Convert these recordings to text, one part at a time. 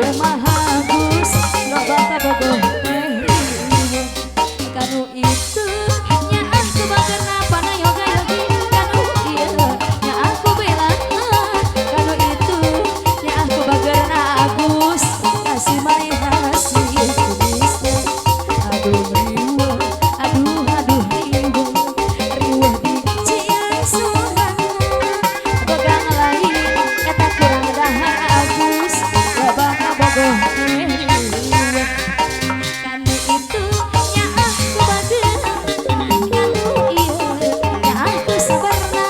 kumaha Gus loba kabogoh kanu itu nya aku bageuna panayoga yogi kanu ieu nya aku bela kanu itu nya aku bageuna Agus kasih maneh kasih kumis aduh riweuh aduh riweuh riweuh di Ciansurang begang lain eta kurang dahar Agus loba kabogoh kanu itu nya aku bageuna kanu ieu nya aku sabarna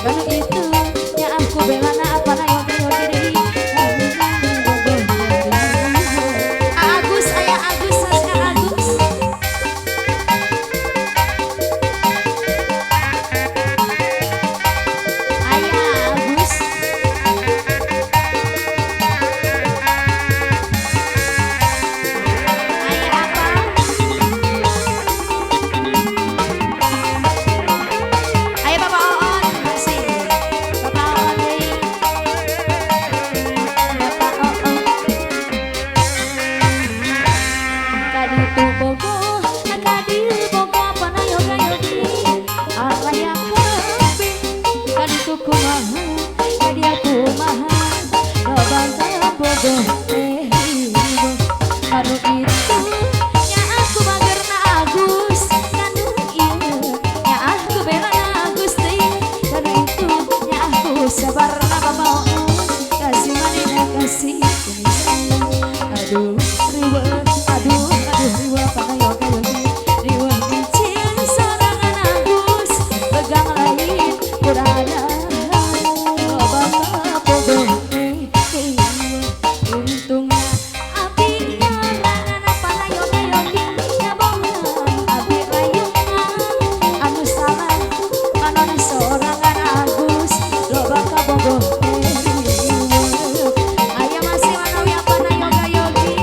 kanu itu nya aku belana apana yogi Agus aya Agus saska Agus aya Agus aya apa aya Bapak Oon masih Bapak Oon deui Bapak Oon kaditu bogoh kadieu bogoh panayoga yogi araya kabeh kaditu kumaha kadia kumaha loba kabogoh kanu itu nya aku bageuna Agus kanu ieu nya aku belana Agus teuing kanu itu nya aku sabarna babaon kasih maneh kasih kumis aduh riweuh aduh riweuh panayoga yogi riweuh di Ciansorangan Agus begang lain kurang loba kabogoh untungna abdi nyarangan panayoga yogi nyabohan abdi rayungan anu salah panon sorangan Agus loba kabogoh aya masih manawi panayoga yogi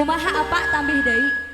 Kumaha apa tambih deui?